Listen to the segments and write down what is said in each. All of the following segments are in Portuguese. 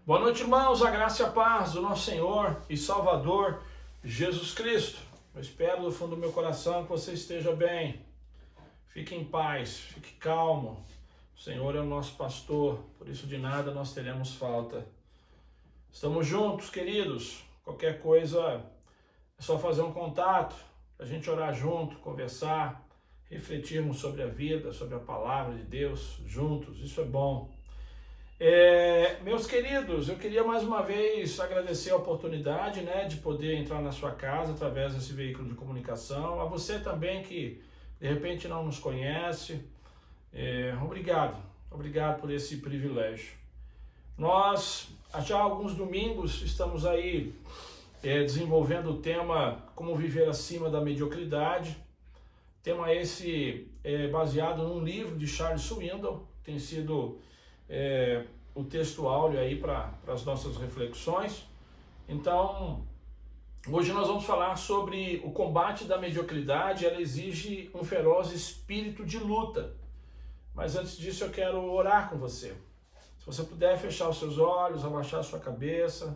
Boa noite, irmãos, a graça e a paz do nosso Senhor e Salvador Jesus Cristo. Eu espero do fundo do meu coração que você esteja bem. Fique em paz, fique calmo. O Senhor é o nosso pastor, por isso de nada nós teremos falta. Estamos juntos, queridos. Qualquer coisa é só fazer um contato, a gente orar junto, conversar, refletirmos sobre a vida, sobre a palavra de Deus juntos. Isso é bom. Meus queridos, eu queria mais uma vez agradecer a oportunidade, de poder entrar na sua casa através desse veículo de comunicação. A você também que de repente não nos conhece, obrigado por esse privilégio. Nós já há alguns domingos estamos aí desenvolvendo o tema Como Viver Acima da Mediocridade. Tema esse baseado num livro de Charles Swindoll, tem sido o texto áureo aí para as nossas reflexões. Então, hoje nós vamos falar sobre o combate da mediocridade. Ela exige um feroz espírito de luta. Mas antes disso eu quero orar com você. Se você puder fechar os seus olhos, abaixar a sua cabeça,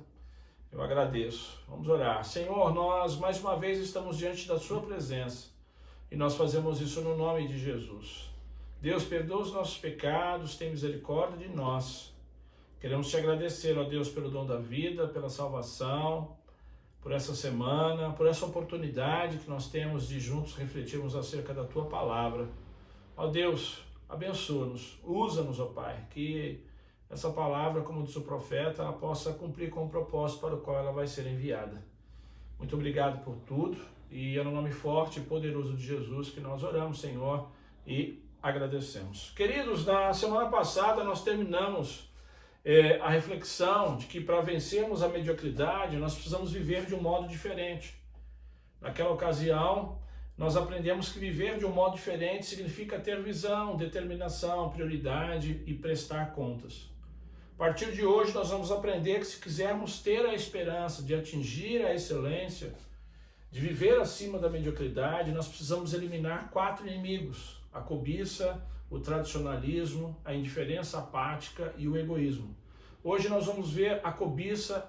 eu agradeço. Vamos orar. Senhor, nós mais uma vez estamos diante da sua presença e nós fazemos isso no nome de Jesus. Deus, perdoa os nossos pecados, tem misericórdia de nós. Queremos te agradecer, ó Deus, pelo dom da vida, pela salvação, por essa semana, por essa oportunidade que nós temos de juntos refletirmos acerca da tua palavra. Ó Deus, abençoa-nos, usa-nos, ó Pai, que essa palavra, como diz o profeta, ela possa cumprir com o propósito para o qual ela vai ser enviada. Muito obrigado por tudo e é no nome forte e poderoso de Jesus que nós oramos, Senhor, e agradecemos. Queridos, na semana passada nós terminamos a reflexão de que para vencermos a mediocridade nós precisamos viver de um modo diferente. Naquela ocasião nós aprendemos que viver de um modo diferente significa ter visão, determinação, prioridade e prestar contas. A partir de hoje nós vamos aprender que se quisermos ter a esperança de atingir a excelência, de viver acima da mediocridade, nós precisamos eliminar 4 inimigos: a cobiça, o tradicionalismo, a indiferença apática e o egoísmo. Hoje nós vamos ver a cobiça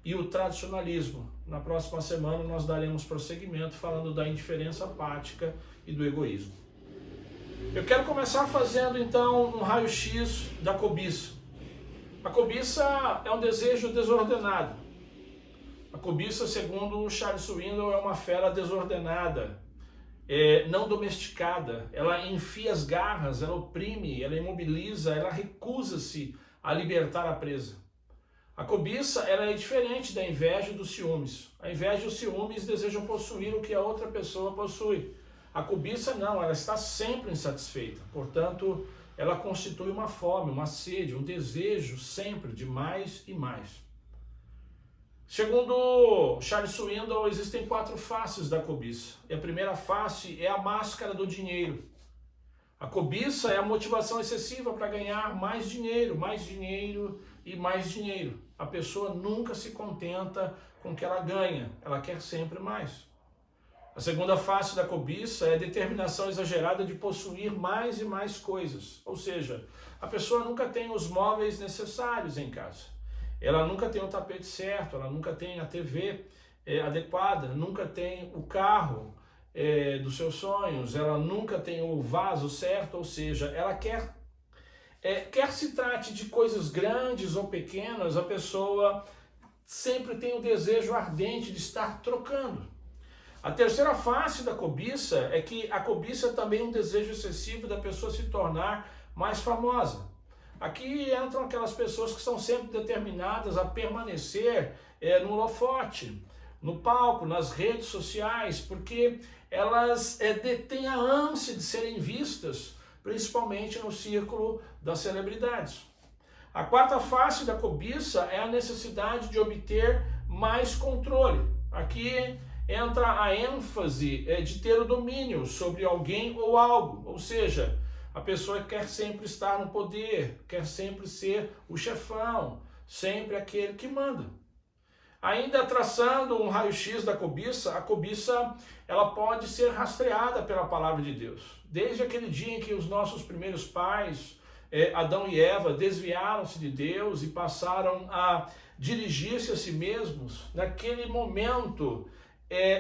e o tradicionalismo. Na próxima semana nós daremos prosseguimento falando da indiferença apática e do egoísmo. Eu quero começar fazendo então um raio-x da cobiça. A cobiça é um desejo desordenado. A cobiça, segundo Charles Swindoll, é uma fera desordenada, não domesticada. Ela enfia as garras, ela oprime, ela imobiliza, ela recusa-se a libertar a presa. A cobiça ela é diferente da inveja e dos ciúmes. A inveja e os ciúmes desejam possuir o que a outra pessoa possui. A cobiça não, ela está sempre insatisfeita. Portanto, ela constitui uma fome, uma sede, um desejo sempre de mais e mais. Segundo Charles Swindoll, existem 4 faces da cobiça. E a primeira face é a máscara do dinheiro. A cobiça é a motivação excessiva para ganhar mais dinheiro e mais dinheiro. A pessoa nunca se contenta com o que ela ganha, ela quer sempre mais. A segunda face da cobiça é a determinação exagerada de possuir mais e mais coisas. Ou seja, a pessoa nunca tem os móveis necessários em casa. Ela nunca tem o tapete certo, ela nunca tem a TV adequada, nunca tem o carro dos seus sonhos, ela nunca tem o vaso certo, ou seja, ela quer se trate de coisas grandes ou pequenas, a pessoa sempre tem o desejo ardente de estar trocando. A terceira face da cobiça é que a cobiça é também um desejo excessivo da pessoa se tornar mais famosa. Aqui entram aquelas pessoas que são sempre determinadas a permanecer no holofote, no palco, nas redes sociais, porque elas detêm a ânsia de serem vistas, principalmente no círculo das celebridades. A quarta face da cobiça é a necessidade de obter mais controle. Aqui entra a ênfase de ter o domínio sobre alguém ou algo, ou seja, a pessoa quer sempre estar no poder, quer sempre ser o chefão, sempre aquele que manda. Ainda traçando um raio-x da cobiça, a cobiça ela pode ser rastreada pela palavra de Deus. Desde aquele dia em que os nossos primeiros pais Adão e Eva desviaram-se de Deus e passaram a dirigir-se a si mesmos, naquele momento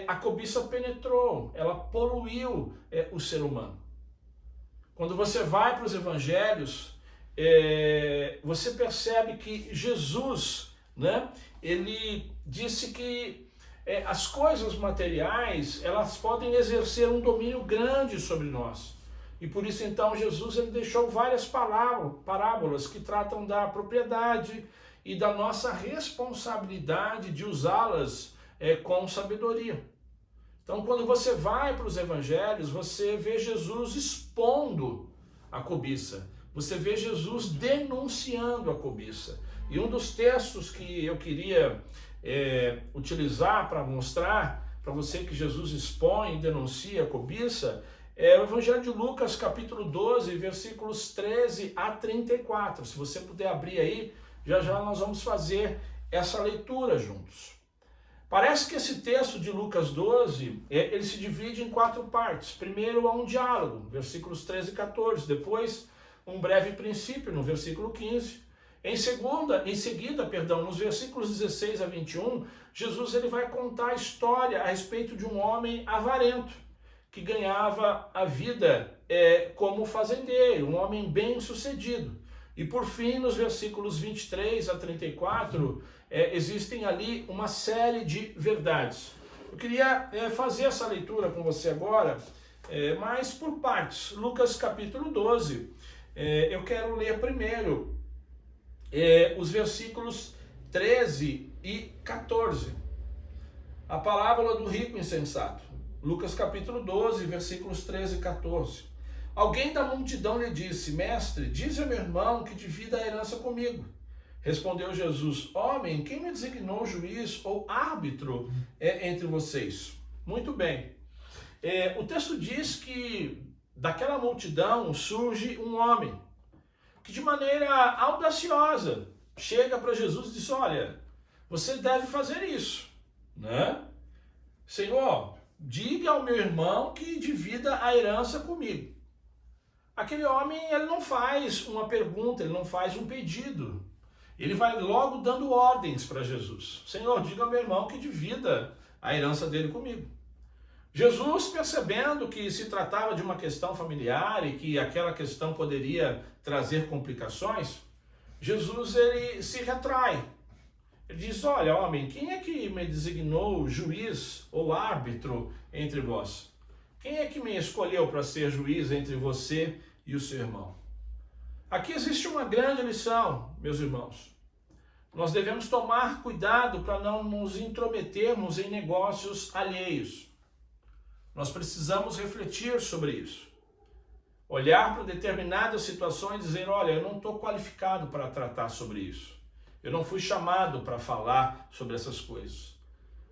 a cobiça penetrou, ela poluiu o ser humano. Quando você vai para os evangelhos, você percebe que Jesus, né, ele disse que as coisas materiais, elas podem exercer um domínio grande sobre nós. E por isso então Jesus ele deixou várias parábolas que tratam da propriedade e da nossa responsabilidade de usá-las com sabedoria. Então quando você vai para os evangelhos, você vê Jesus expondo a cobiça. Você vê Jesus denunciando a cobiça. E um dos textos que eu queria utilizar para mostrar para você que Jesus expõe e denuncia a cobiça é o Evangelho de Lucas, capítulo 12, versículos 13 a 34. Se você puder abrir aí, já já nós vamos fazer essa leitura juntos. Parece que esse texto de Lucas 12, ele se divide em 4 partes. Primeiro há um diálogo, versículos 13 e 14. Depois, um breve princípio, no versículo 15. Em seguida, nos versículos 16 a 21, Jesus ele vai contar a história a respeito de um homem avarento, que ganhava a vida como fazendeiro, um homem bem-sucedido. E por fim, nos versículos 23 a 34, existem ali uma série de verdades. Eu queria fazer essa leitura com você agora, mas por partes. Lucas capítulo 12, eu quero ler primeiro os versículos 13 e 14. A parábola do rico insensato. Lucas capítulo 12, versículos 13 e 14. Alguém da multidão lhe disse: Mestre, diz a meu irmão que divida a herança comigo. Respondeu Jesus: Homem, quem me designou juiz ou árbitro entre vocês? Muito bem. O texto diz que daquela multidão surge um homem que de maneira audaciosa chega para Jesus e diz: olha, você deve fazer isso, né? Senhor, diga ao meu irmão que divida a herança comigo. Aquele homem, ele não faz uma pergunta, ele não faz um pedido. Ele vai logo dando ordens para Jesus. Senhor, diga ao meu irmão que divida a herança dele comigo. Jesus, percebendo que se tratava de uma questão familiar e que aquela questão poderia trazer complicações, Jesus ele se retrai. Ele diz: olha, homem, quem é que me designou juiz ou árbitro entre vós? Quem é que me escolheu para ser juiz entre você e o seu irmão? Aqui existe uma grande lição, meus irmãos. Nós devemos tomar cuidado para não nos intrometermos em negócios alheios. Nós precisamos refletir sobre isso. Olhar para determinadas situações e dizer: olha, eu não estou qualificado para tratar sobre isso. Eu não fui chamado para falar sobre essas coisas.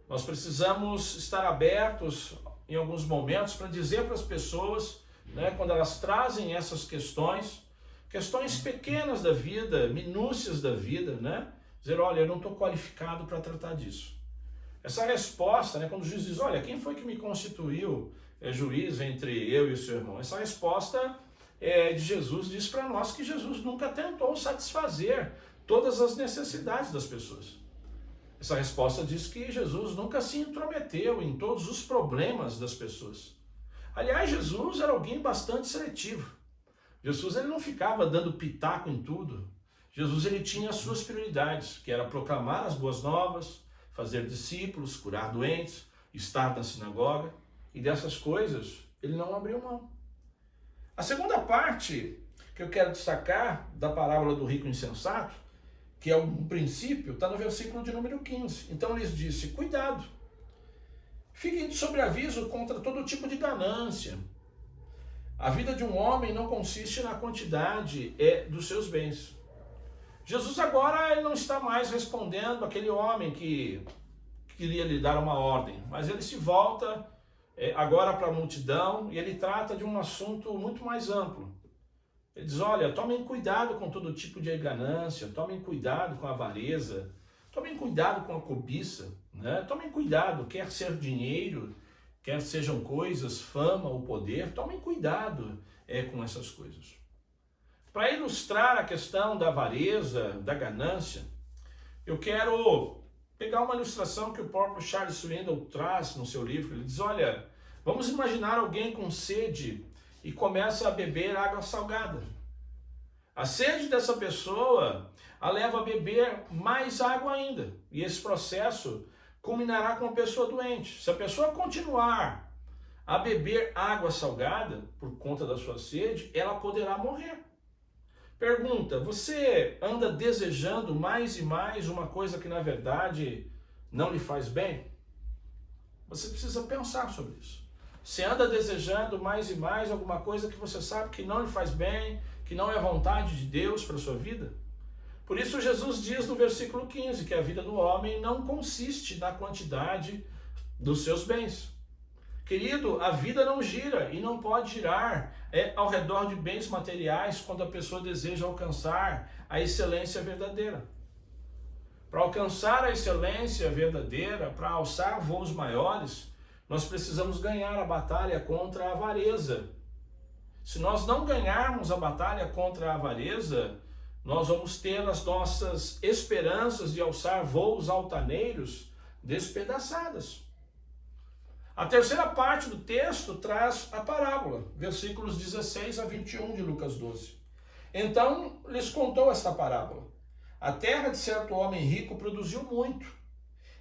Nós precisamos estar abertos em alguns momentos para dizer para as pessoas, né, quando elas trazem essas questões pequenas da vida, minúcias da vida, né, dizer: olha, eu não estou qualificado para tratar disso. Essa resposta, né, quando o juiz diz: olha, quem foi que me constituiu juiz entre eu e o seu irmão? Essa resposta de Jesus diz para nós que Jesus nunca tentou satisfazer todas as necessidades das pessoas. Essa resposta diz que Jesus nunca se intrometeu em todos os problemas das pessoas. Aliás, Jesus era alguém bastante seletivo. Jesus ele não ficava dando pitaco em tudo. Jesus ele tinha as suas prioridades, que era proclamar as boas novas, fazer discípulos, curar doentes, estar na sinagoga, e dessas coisas ele não abriu mão. A segunda parte que eu quero destacar da parábola do rico insensato, que é um princípio, está no versículo de número 15. Então lhes disse: cuidado, fiquem de sobreaviso contra todo tipo de ganância. A vida de um homem não consiste na quantidade dos seus bens. Jesus agora ele não está mais respondendo àquele homem que queria lhe dar uma ordem, mas ele se volta agora para a multidão e ele trata de um assunto muito mais amplo. Ele diz: olha, tomem cuidado com todo tipo de ganância, tomem cuidado com a avareza, tomem cuidado com a cobiça, né? Tomem cuidado, quer ser dinheiro, quer sejam coisas, fama ou poder, tomem cuidado com essas coisas. para ilustrar a questão da avareza, da ganância, eu quero pegar uma ilustração que o próprio Charles Swindoll traz no seu livro. Ele diz, olha, vamos imaginar alguém com sede e começa a beber água salgada. A sede dessa pessoa a leva a beber mais água ainda. E esse processo culminará com a pessoa doente. Se a pessoa continuar a beber água salgada por conta da sua sede, ela poderá morrer. Pergunta, você anda desejando mais e mais uma coisa que na verdade não lhe faz bem? Você precisa pensar sobre isso. Você anda desejando mais e mais alguma coisa que você sabe que não lhe faz bem, que não é vontade de Deus para a sua vida? Por isso Jesus diz no versículo 15 que a vida do homem não consiste na quantidade dos seus bens. Querido, a vida não gira e não pode girar ao redor de bens materiais quando a pessoa deseja alcançar a excelência verdadeira. Para alcançar a excelência verdadeira, para alçar voos maiores, nós precisamos ganhar a batalha contra a avareza. Se nós não ganharmos a batalha contra a avareza, nós vamos ter as nossas esperanças de alçar voos altaneiros despedaçadas. A terceira parte do texto traz a parábola, versículos 16 a 21 de Lucas 12. Então lhes contou esta parábola. A terra de certo homem rico produziu muito.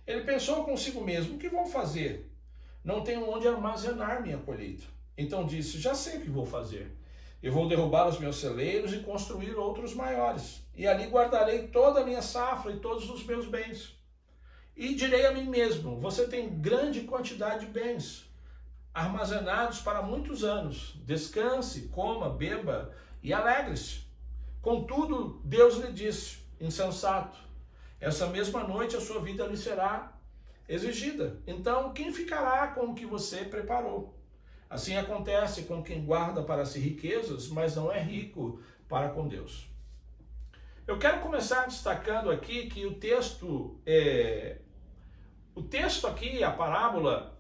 Ele pensou consigo mesmo, o que vou fazer? Não tenho onde armazenar minha colheita. Então disse, já sei o que vou fazer. Eu vou derrubar os meus celeiros e construir outros maiores. E ali guardarei toda a minha safra e todos os meus bens. E direi a mim mesmo, você tem grande quantidade de bens, armazenados para muitos anos. Descanse, coma, beba e alegre-se. Contudo, Deus lhe disse, insensato, essa mesma noite a sua vida lhe será exigida. Então, quem ficará com o que você preparou? Assim acontece com quem guarda para si riquezas, mas não é rico para com Deus. Eu quero começar destacando aqui que o texto aqui, a parábola,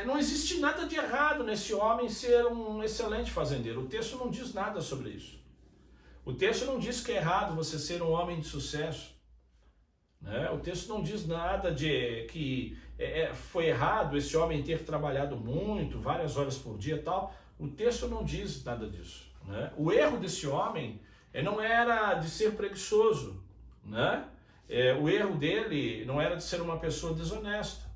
não existe nada de errado nesse homem ser um excelente fazendeiro. O texto não diz nada sobre isso. O texto não diz que é errado você ser um homem de sucesso. Né? O texto não diz nada de que foi errado esse homem ter trabalhado muito, várias horas por dia e tal. O texto não diz nada disso. Né? O erro desse homem não era de ser preguiçoso, né? O erro dele não era de ser uma pessoa desonesta.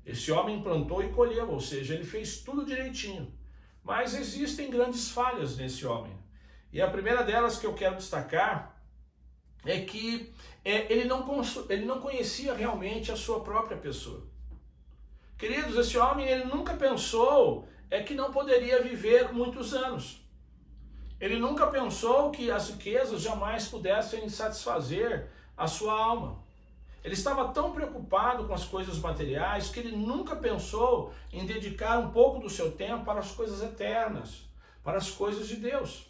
Esse homem plantou e colheu, ou seja, ele fez tudo direitinho. Mas existem grandes falhas nesse homem. E a primeira delas que eu quero destacar é que ele não conhecia realmente a sua própria pessoa. Queridos, esse homem ele nunca pensou que não poderia viver muitos anos. Ele nunca pensou que as riquezas jamais pudessem satisfazer a sua alma. Ele estava tão preocupado com as coisas materiais que ele nunca pensou em dedicar um pouco do seu tempo para as coisas eternas, para as coisas de Deus.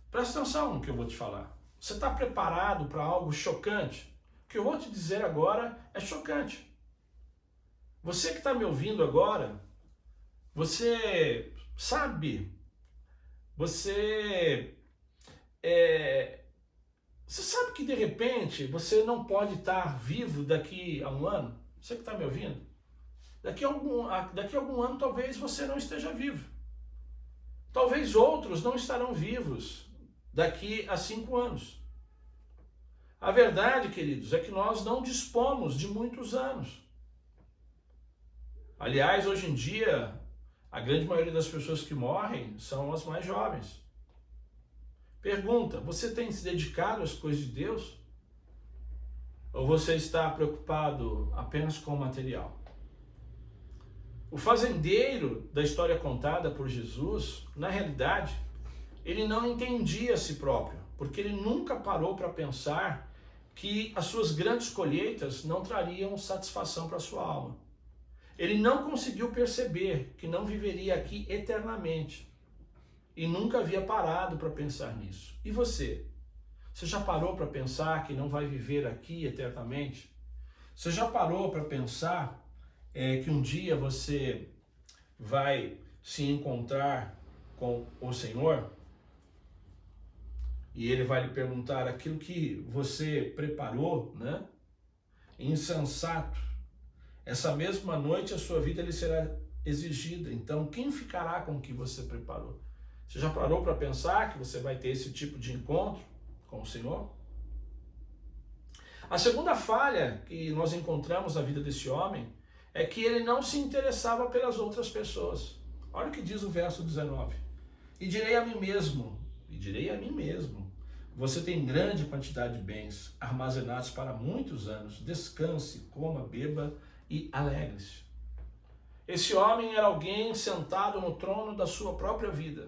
Presta atenção no que eu vou te falar. Você está preparado para algo chocante? O que eu vou te dizer agora é chocante. Você que está me ouvindo agora, você sabe, você sabe que de repente você não pode estar vivo daqui a um ano? Você que está me ouvindo? Daqui a algum ano talvez você não esteja vivo. Talvez outros não estarão vivos daqui a 5 anos. A verdade, queridos, é que nós não dispomos de muitos anos. Aliás, hoje em dia, a grande maioria das pessoas que morrem são as mais jovens. Pergunta, você tem se dedicado às coisas de Deus? Ou você está preocupado apenas com o material? O fazendeiro da história contada por Jesus, na realidade, ele não entendia a si próprio, porque ele nunca parou para pensar que as suas grandes colheitas não trariam satisfação para a sua alma. Ele não conseguiu perceber que não viveria aqui eternamente e nunca havia parado para pensar nisso. E você? Você já parou para pensar que não vai viver aqui eternamente? Você já parou para pensar que um dia você vai se encontrar com o Senhor, e ele vai lhe perguntar aquilo que você preparou, né? Insensato. Essa mesma noite a sua vida lhe será exigida. Então, quem ficará com o que você preparou? Você já parou para pensar que você vai ter esse tipo de encontro com o Senhor? A segunda falha que nós encontramos na vida desse homem é que ele não se interessava pelas outras pessoas. Olha o que diz o verso 19. E direi a mim mesmo, você tem grande quantidade de bens armazenados para muitos anos. Descanse, coma, beba e alegre-se. Esse homem era alguém sentado no trono da sua própria vida.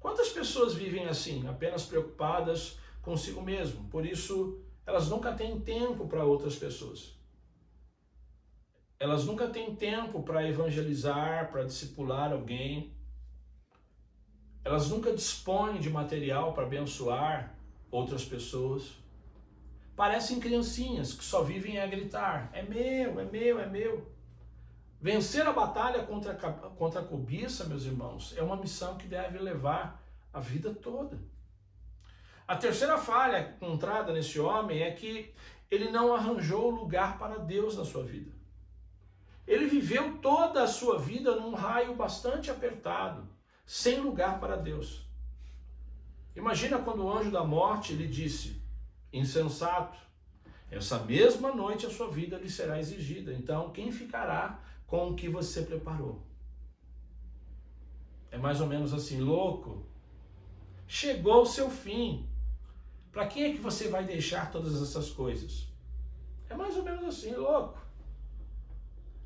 Quantas pessoas vivem assim, apenas preocupadas consigo mesmo? Por isso, elas nunca têm tempo para outras pessoas. Elas nunca têm tempo para evangelizar, para discipular alguém. Elas nunca dispõem de material para abençoar outras pessoas. Parecem criancinhas que só vivem a gritar: é meu, é meu, é meu. Vencer a batalha contra a cobiça, meus irmãos, é uma missão que deve levar a vida toda. A terceira falha encontrada nesse homem é que ele não arranjou lugar para Deus na sua vida. Ele viveu toda a sua vida num raio bastante apertado, sem lugar para Deus. Imagina quando o anjo da morte lhe disse: insensato, essa mesma noite a sua vida lhe será exigida. Então, quem ficará com o que você preparou? É mais ou menos assim: louco, chegou o seu fim. Para quem é que você vai deixar todas essas coisas? É mais ou menos assim: louco,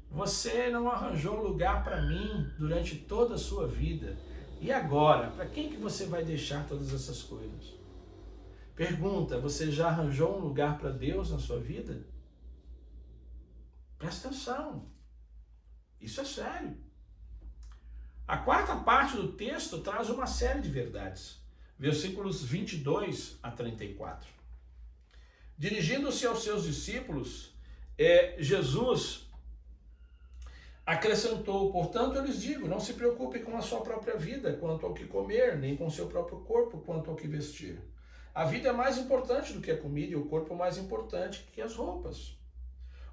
você não arranjou lugar para mim durante toda a sua vida. E agora, para quem que você vai deixar todas essas coisas? Pergunta: você já arranjou um lugar para Deus na sua vida? Presta atenção. Isso é sério. A quarta parte do texto traz uma série de verdades. Versículos 22 a 34. Dirigindo-se aos seus discípulos, Jesus acrescentou: portanto, eu lhes digo, não se preocupem com a sua própria vida, quanto ao que comer, nem com o seu próprio corpo, quanto ao que vestir. A vida é mais importante do que a comida e o corpo mais importante que as roupas.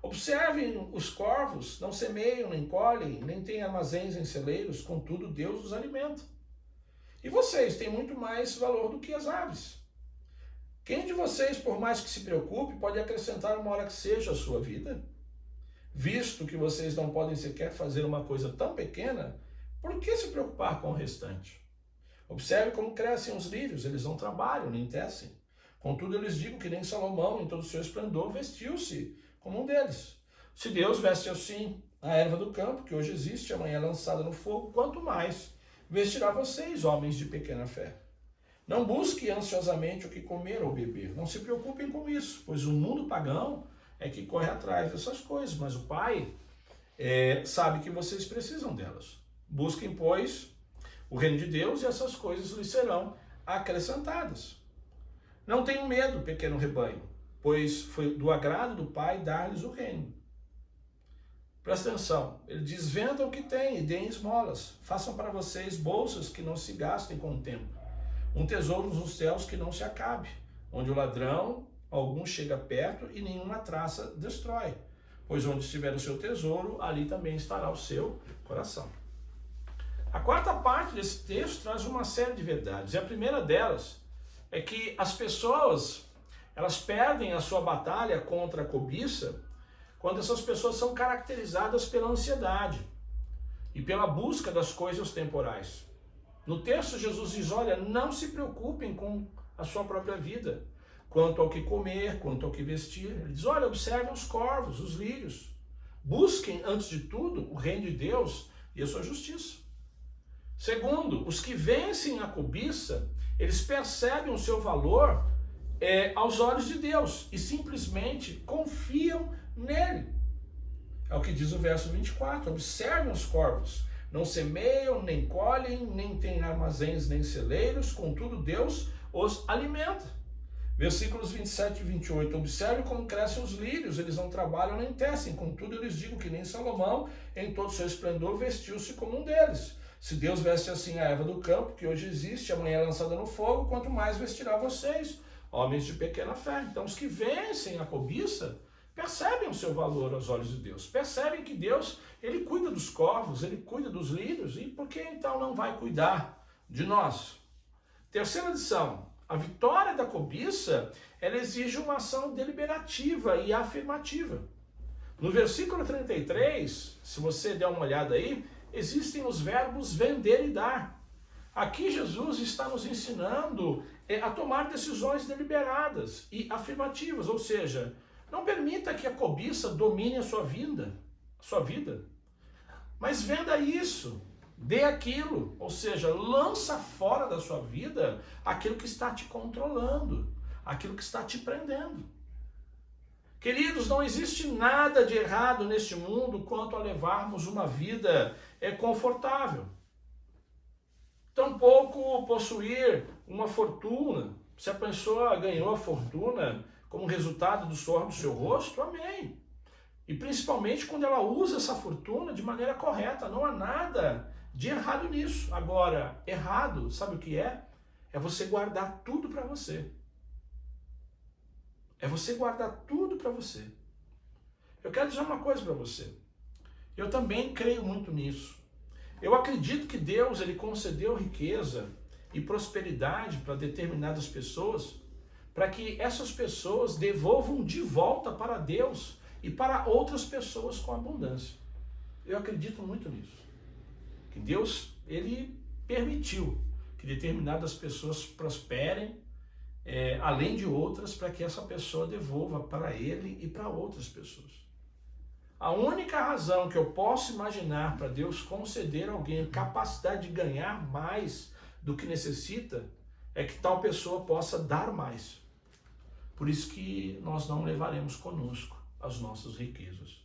Observem os corvos, não semeiam, nem colhem, nem têm armazéns em celeiros, contudo Deus os alimenta. E vocês têm muito mais valor do que as aves. Quem de vocês, por mais que se preocupe, pode acrescentar uma hora que seja a sua vida? Visto que vocês não podem sequer fazer uma coisa tão pequena, por que se preocupar com o restante? Observe como crescem os lírios, eles não trabalham, nem tecem. Contudo, eu lhes digo que nem Salomão, em todo o seu esplendor, vestiu-se como um deles. Se Deus veste assim a erva do campo, que hoje existe, amanhã é lançada no fogo, quanto mais vestirá vocês, homens de pequena fé. Não busquem ansiosamente o que comer ou beber. Não se preocupem com isso, pois o mundo pagão é que corre atrás dessas coisas, mas o Pai sabe que vocês precisam delas. Busquem, pois, o reino de Deus e essas coisas lhes serão acrescentadas. Não tenham medo, pequeno rebanho, pois foi do agrado do Pai dar-lhes o reino. Presta atenção, ele diz: vendam o que têm e deem esmolas. Façam para vocês bolsas que não se gastem com o tempo. Um tesouro nos céus que não se acabe, onde o ladrão algum chega perto e nenhuma traça destrói. Pois onde estiver o seu tesouro, ali também estará o seu coração. A quarta parte desse texto traz uma série de verdades. E a primeira delas é que as pessoas, elas perdem a sua batalha contra a cobiça quando essas pessoas são caracterizadas pela ansiedade e pela busca das coisas temporais. No texto, Jesus diz: olha, não se preocupem com a sua própria vida, quanto ao que comer, quanto ao que vestir. Ele diz: olha, observem os corvos, os lírios. Busquem, antes de tudo, o reino de Deus e a sua justiça. Segundo, os que vencem a cobiça, eles percebem o seu valor aos olhos de Deus e simplesmente confiam nele. É o que diz o verso 24. Observem os corvos. Não semeiam, nem colhem, nem têm armazéns, nem celeiros, contudo Deus os alimenta. Versículos 27 e 28. Observe como crescem os lírios, eles não trabalham nem tecem, contudo eu lhes digo que nem Salomão, em todo o seu esplendor, vestiu-se como um deles. Se Deus veste assim a erva do campo, que hoje existe, amanhã é lançada no fogo, quanto mais vestirá vocês, homens de pequena fé. Então os que vencem a cobiça percebem o seu valor aos olhos de Deus, percebem que Deus, ele cuida dos corvos, ele cuida dos lírios, e por que então não vai cuidar de nós? Terceira lição, a vitória da cobiça, ela exige uma ação deliberativa e afirmativa. No versículo 33, se você der uma olhada aí, existem os verbos vender e dar. Aqui Jesus está nos ensinando a tomar decisões deliberadas e afirmativas, ou seja, não permita que a cobiça domine a sua vida, mas venda isso, dê aquilo, ou seja, lança fora da sua vida aquilo que está te controlando, aquilo que está te prendendo. Queridos, não existe nada de errado neste mundo quanto a levarmos uma vida confortável. Tampouco possuir uma fortuna. Se a pessoa ganhou a fortuna como resultado do suor do seu rosto, amém. E principalmente quando ela usa essa fortuna de maneira correta. Não há nada de errado nisso. Agora, errado, sabe o que é? É você guardar tudo para você. É você guardar tudo para você. Eu quero dizer uma coisa para você. Eu também creio muito nisso. Eu acredito que Deus, ele concedeu riqueza e prosperidade para determinadas pessoas, para que essas pessoas devolvam de volta para Deus e para outras pessoas com abundância. Eu acredito muito nisso. Que Deus, ele permitiu que determinadas pessoas prosperem, além de outras, para que essa pessoa devolva para ele e para outras pessoas. A única razão que eu posso imaginar para Deus conceder a alguém capacidade de ganhar mais do que necessita é que tal pessoa possa dar mais. Por isso que nós não levaremos conosco as nossas riquezas.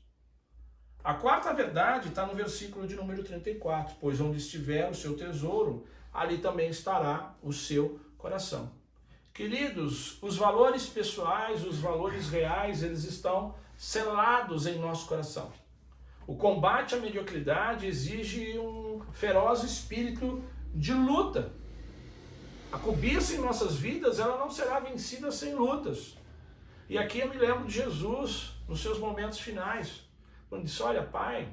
A quarta verdade está no versículo de número 34, pois onde estiver o seu tesouro, ali também estará o seu coração. Queridos, os valores pessoais, os valores reais, eles estão selados em nosso coração. O combate à mediocridade exige um feroz espírito de luta. A cobiça em nossas vidas, ela não será vencida sem lutas. E aqui eu me lembro de Jesus, nos seus momentos finais, quando disse, olha, Pai,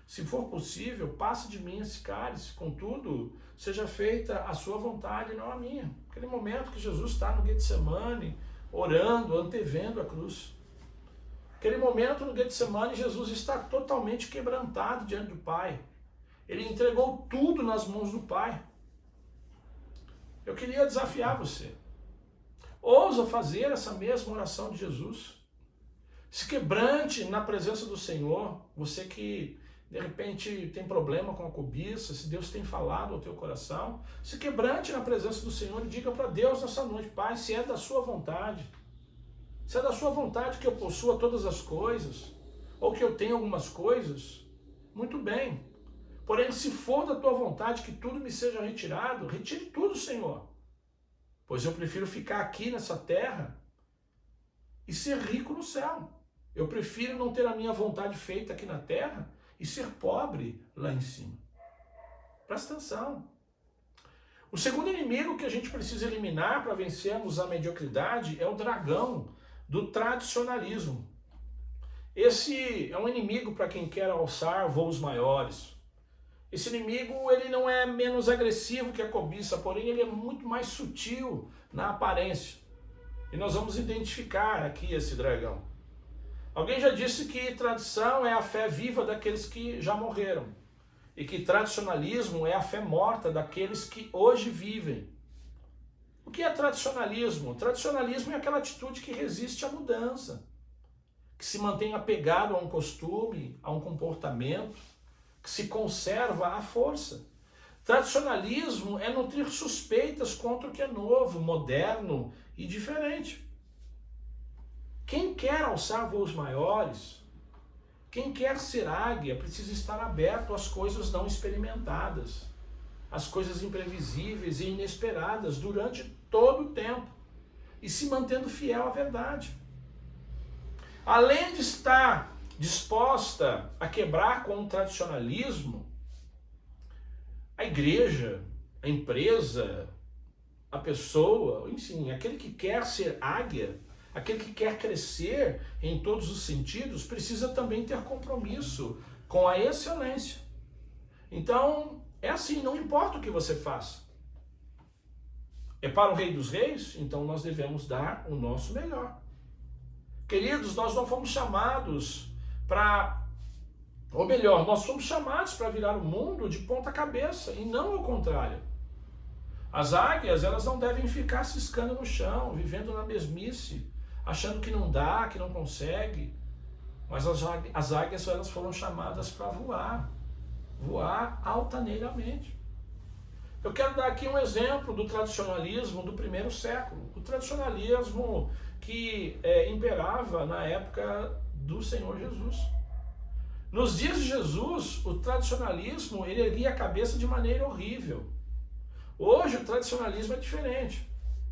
se for possível, passe de mim esse cálice, contudo, seja feita a sua vontade e não a minha. Aquele momento que Jesus está no Getsemane, orando, antevendo a cruz. Aquele momento no Getsemane, Jesus está totalmente quebrantado diante do Pai. Ele entregou tudo nas mãos do Pai. Eu queria desafiar você. Ousa fazer essa mesma oração de Jesus. Se quebrante na presença do Senhor, você que de repente tem problema com a cobiça, se Deus tem falado ao teu coração, se quebrante na presença do Senhor e diga para Deus nessa noite, Pai, se é da sua vontade, se é da sua vontade que eu possua todas as coisas, ou que eu tenha algumas coisas, muito bem. Porém, se for da tua vontade que tudo me seja retirado, retire tudo, Senhor. Pois eu prefiro ficar aqui nessa terra e ser rico no céu. Eu prefiro não ter a minha vontade feita aqui na terra e ser pobre lá em cima. Presta atenção. O segundo inimigo que a gente precisa eliminar para vencermos a mediocridade é o dragão do tradicionalismo. Esse é um inimigo para quem quer alçar voos maiores. Esse inimigo, ele não é menos agressivo que a cobiça, porém ele é muito mais sutil na aparência. E nós vamos identificar aqui esse dragão. Alguém já disse que tradição é a fé viva daqueles que já morreram. E que tradicionalismo é a fé morta daqueles que hoje vivem. O que é tradicionalismo? Tradicionalismo é aquela atitude que resiste à mudança. Que se mantém apegado a um costume, a um comportamento, que se conserva à força. Tradicionalismo é nutrir suspeitas contra o que é novo, moderno e diferente. Quem quer alçar voos maiores, quem quer ser águia, precisa estar aberto às coisas não experimentadas, às coisas imprevisíveis e inesperadas durante todo o tempo, e se mantendo fiel à verdade. Além de estar disposta a quebrar com o tradicionalismo, A igreja, a empresa, a pessoa, enfim, aquele que quer ser águia, aquele que quer crescer em todos os sentidos, precisa também ter compromisso com a excelência. Então, é assim, não importa o que você faça. É para o Rei dos Reis, então nós devemos dar o nosso melhor. Queridos, nós não fomos chamados para, ou melhor, nós somos chamados para virar o mundo de ponta cabeça, e não ao contrário. As águias, elas não devem ficar ciscando no chão, vivendo na mesmice, achando que não dá, que não consegue. Mas as águias, elas foram chamadas para voar altaneiramente. Eu quero dar aqui um exemplo do tradicionalismo do primeiro século, o tradicionalismo que imperava na época do Senhor Jesus. Nos dias de Jesus, o tradicionalismo ele erguia a cabeça de maneira horrível. Hoje o tradicionalismo é diferente.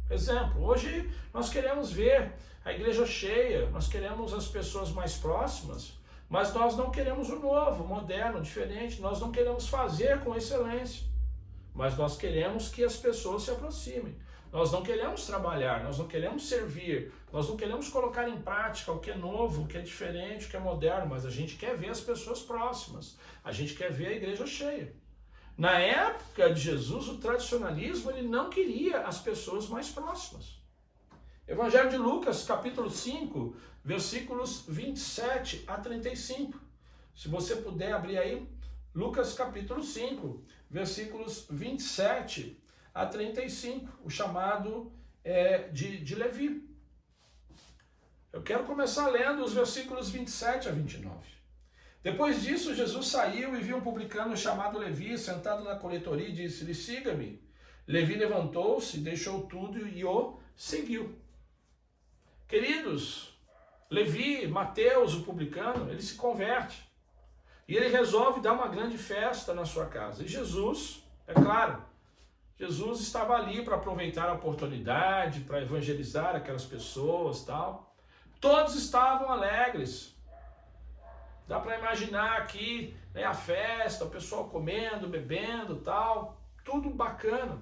Exemplo, hoje nós queremos ver a igreja cheia, nós queremos as pessoas mais próximas, mas nós não queremos o novo, o moderno, diferente, nós não queremos fazer com excelência, mas nós queremos que as pessoas se aproximem. Nós não queremos trabalhar, nós não queremos servir, nós não queremos colocar em prática o que é novo, o que é diferente, o que é moderno, mas a gente quer ver as pessoas próximas, a gente quer ver a igreja cheia. Na época de Jesus, o tradicionalismo ele não queria as pessoas mais próximas. Evangelho de Lucas, capítulo 5, versículos 27 a 35. Se você puder abrir aí, Lucas capítulo 5, versículos 27 a 35, o chamado de Levi. Eu quero começar lendo os versículos 27 a 29. Depois disso, Jesus saiu e viu um publicano chamado Levi sentado na coletoria e disse-lhe, siga-me. Levi levantou-se, deixou tudo e o seguiu. Queridos, Levi, Mateus, o publicano, ele se converte. E ele resolve dar uma grande festa na sua casa. E Jesus, é claro, Jesus estava ali para aproveitar a oportunidade, para evangelizar aquelas pessoas, tal. Todos estavam alegres. Dá para imaginar aqui, né, a festa, o pessoal comendo, bebendo, tal, tudo bacana.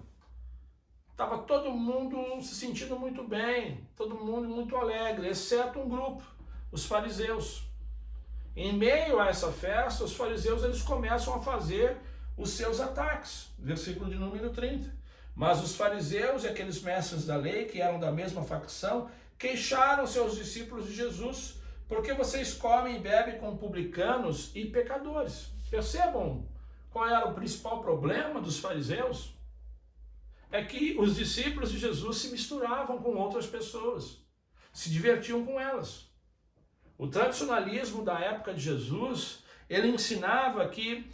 Estava todo mundo se sentindo muito bem, todo mundo muito alegre, exceto um grupo, os fariseus. Em meio a essa festa, os fariseus eles começam a fazer os seus ataques. Versículo de número 30. Mas os fariseus e aqueles mestres da lei, que eram da mesma facção, queixaram-se aos discípulos de Jesus, porque vocês comem e bebem com publicanos e pecadores. Percebam qual era o principal problema dos fariseus? É que os discípulos de Jesus se misturavam com outras pessoas, se divertiam com elas. O tradicionalismo da época de Jesus, ele ensinava que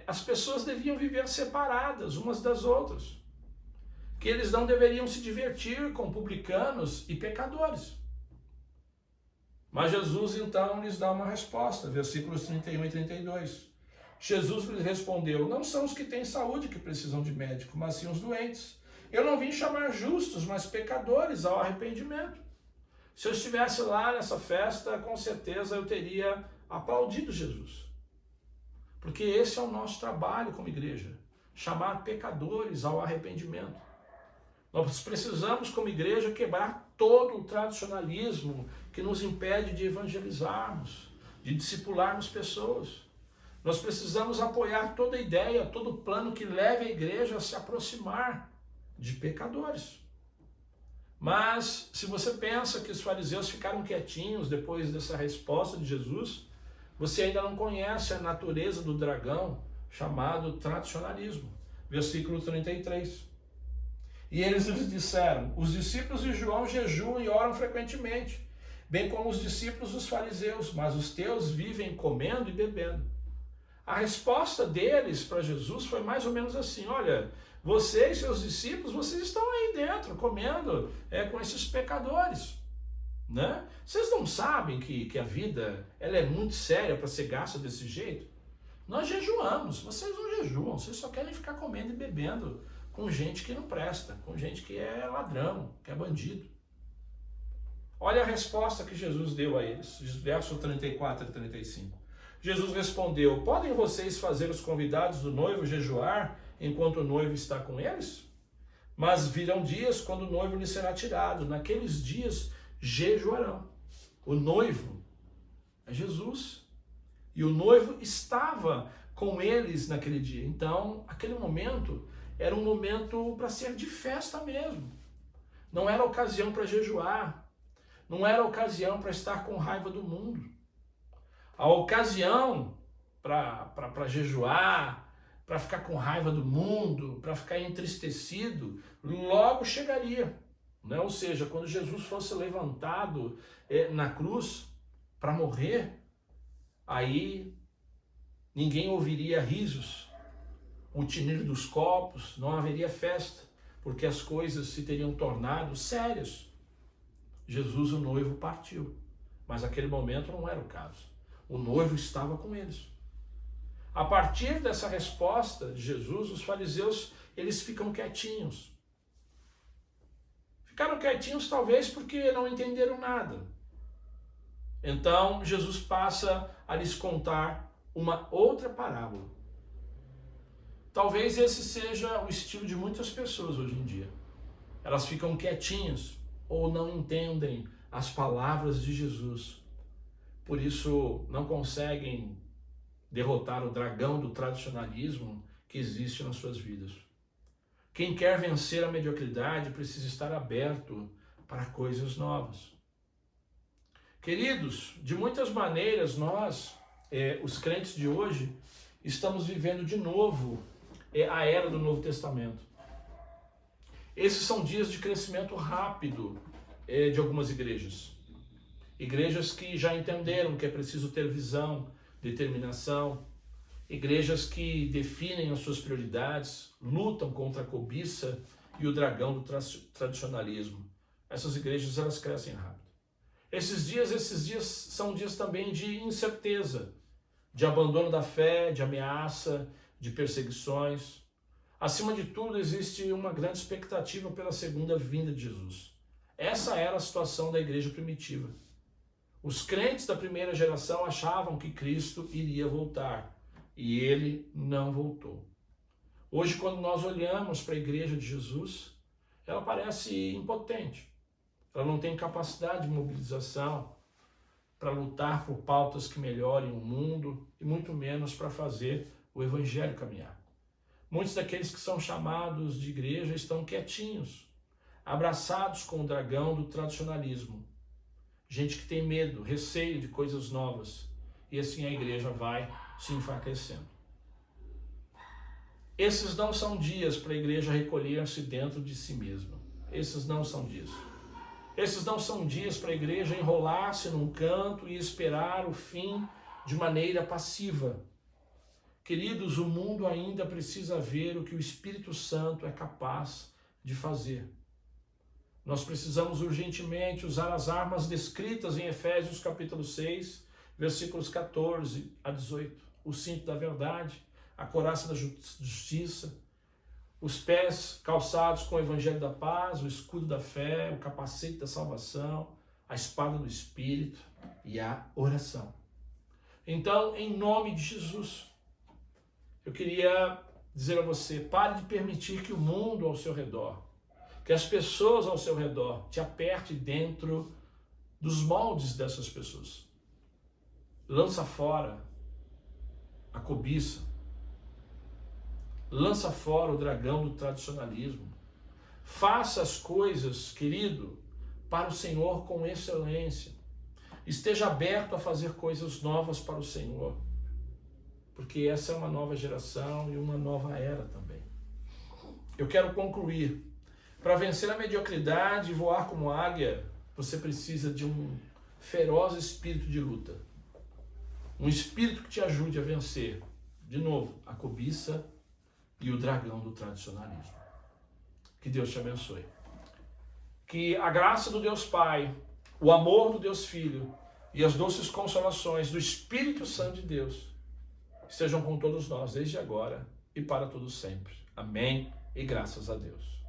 as pessoas deviam viver separadas umas das outras, que eles não deveriam se divertir com publicanos e pecadores. Mas Jesus então lhes dá uma resposta, versículos 31 e 32. Jesus lhes respondeu, não são os que têm saúde que precisam de médico, mas sim os doentes. Eu não vim chamar justos, mas pecadores ao arrependimento. Se eu estivesse lá nessa festa, com certeza eu teria aplaudido Jesus. Porque esse é o nosso trabalho como igreja, chamar pecadores ao arrependimento. Nós precisamos, como igreja, quebrar todo o tradicionalismo que nos impede de evangelizarmos, de discipularmos pessoas. Nós precisamos apoiar toda ideia, todo plano que leve a igreja a se aproximar de pecadores. Mas, se você pensa que os fariseus ficaram quietinhos depois dessa resposta de Jesus, você ainda não conhece a natureza do dragão chamado tradicionalismo. Versículo 33. E eles lhes disseram, os discípulos de João jejuam e oram frequentemente, bem como os discípulos dos fariseus, mas os teus vivem comendo e bebendo. A resposta deles para Jesus foi mais ou menos assim, olha, vocês, seus discípulos, vocês estão aí dentro, comendo com esses pecadores. Né? Vocês não sabem que a vida ela é muito séria para ser gasta desse jeito? Nós jejuamos, vocês não jejuam, vocês só querem ficar comendo e bebendo com gente que não presta, com gente que é ladrão, que é bandido. Olha a resposta que Jesus deu a eles, verso 34 e 35. Jesus respondeu: podem vocês fazer os convidados do noivo jejuar enquanto o noivo está com eles? Mas virão dias quando o noivo lhe será tirado. Naqueles dias jejuarão. O noivo é Jesus. E o noivo estava com eles naquele dia. Então, aquele momento era um momento para ser de festa mesmo. Não era ocasião para jejuar. Não era ocasião para estar com raiva do mundo. A ocasião para jejuar, para ficar com raiva do mundo, para ficar entristecido, logo chegaria. Né? Ou seja, quando Jesus fosse levantado na cruz para morrer, aí ninguém ouviria risos, o tinido dos copos, não haveria festa, porque as coisas se teriam tornado sérias. Jesus, o noivo, partiu, mas aquele momento não era o caso. O noivo estava com eles. A partir dessa resposta de Jesus, os fariseus, eles ficam quietinhos. Ficaram quietinhos talvez porque não entenderam nada. Então, Jesus passa a lhes contar uma outra parábola. Talvez esse seja o estilo de muitas pessoas hoje em dia. Elas ficam quietinhas ou não entendem as palavras de Jesus. Por isso, não conseguem derrotar o dragão do tradicionalismo que existe nas suas vidas. Quem quer vencer a mediocridade precisa estar aberto para coisas novas. Queridos, de muitas maneiras nós, os crentes de hoje, estamos vivendo de novo a era do Novo Testamento. Esses são dias de crescimento rápido de algumas igrejas. Igrejas que já entenderam que é preciso ter visão, determinação. Igrejas que definem as suas prioridades, lutam contra a cobiça e o dragão do tradicionalismo. Essas igrejas, elas crescem rápido. Esses dias são dias também de incerteza, de abandono da fé, de ameaça, de perseguições. Acima de tudo, existe uma grande expectativa pela segunda vinda de Jesus. Essa era a situação da igreja primitiva. Os crentes da primeira geração achavam que Cristo iria voltar, e ele não voltou. Hoje, quando nós olhamos para a igreja de Jesus, ela parece impotente. Ela não tem capacidade de mobilização para lutar por pautas que melhorem o mundo e muito menos para fazer o evangelho caminhar. Muitos daqueles que são chamados de igreja estão quietinhos, abraçados com o dragão do tradicionalismo. Gente que tem medo, receio de coisas novas. E assim a igreja vai se enfraquecendo. Esses não são dias para a igreja recolher-se dentro de si mesma. Esses não são dias. Esses não são dias para a igreja enrolar-se num canto e esperar o fim de maneira passiva. Queridos, o mundo ainda precisa ver o que o Espírito Santo é capaz de fazer. Nós precisamos urgentemente usar as armas descritas em Efésios capítulo 6, versículos 14 a 18. O cinto da verdade, a couraça da justiça, os pés calçados com o evangelho da paz, o escudo da fé, o capacete da salvação, a espada do Espírito e a oração. Então, em nome de Jesus, eu queria dizer a você, pare de permitir que o mundo ao seu redor, que as pessoas ao seu redor te aperte dentro dos moldes dessas pessoas. Lança fora a cobiça. Lança fora o dragão do tradicionalismo. Faça as coisas, querido, para o Senhor com excelência. Esteja aberto a fazer coisas novas para o Senhor. Porque essa é uma nova geração e uma nova era também. Eu quero concluir. Para vencer a mediocridade e voar como águia, você precisa de um feroz espírito de luta. Um espírito que te ajude a vencer, de novo, a cobiça e o dragão do tradicionalismo. Que Deus te abençoe. Que a graça do Deus Pai, o amor do Deus Filho e as doces consolações do Espírito Santo de Deus estejam com todos nós, desde agora e para todos sempre. Amém e graças a Deus.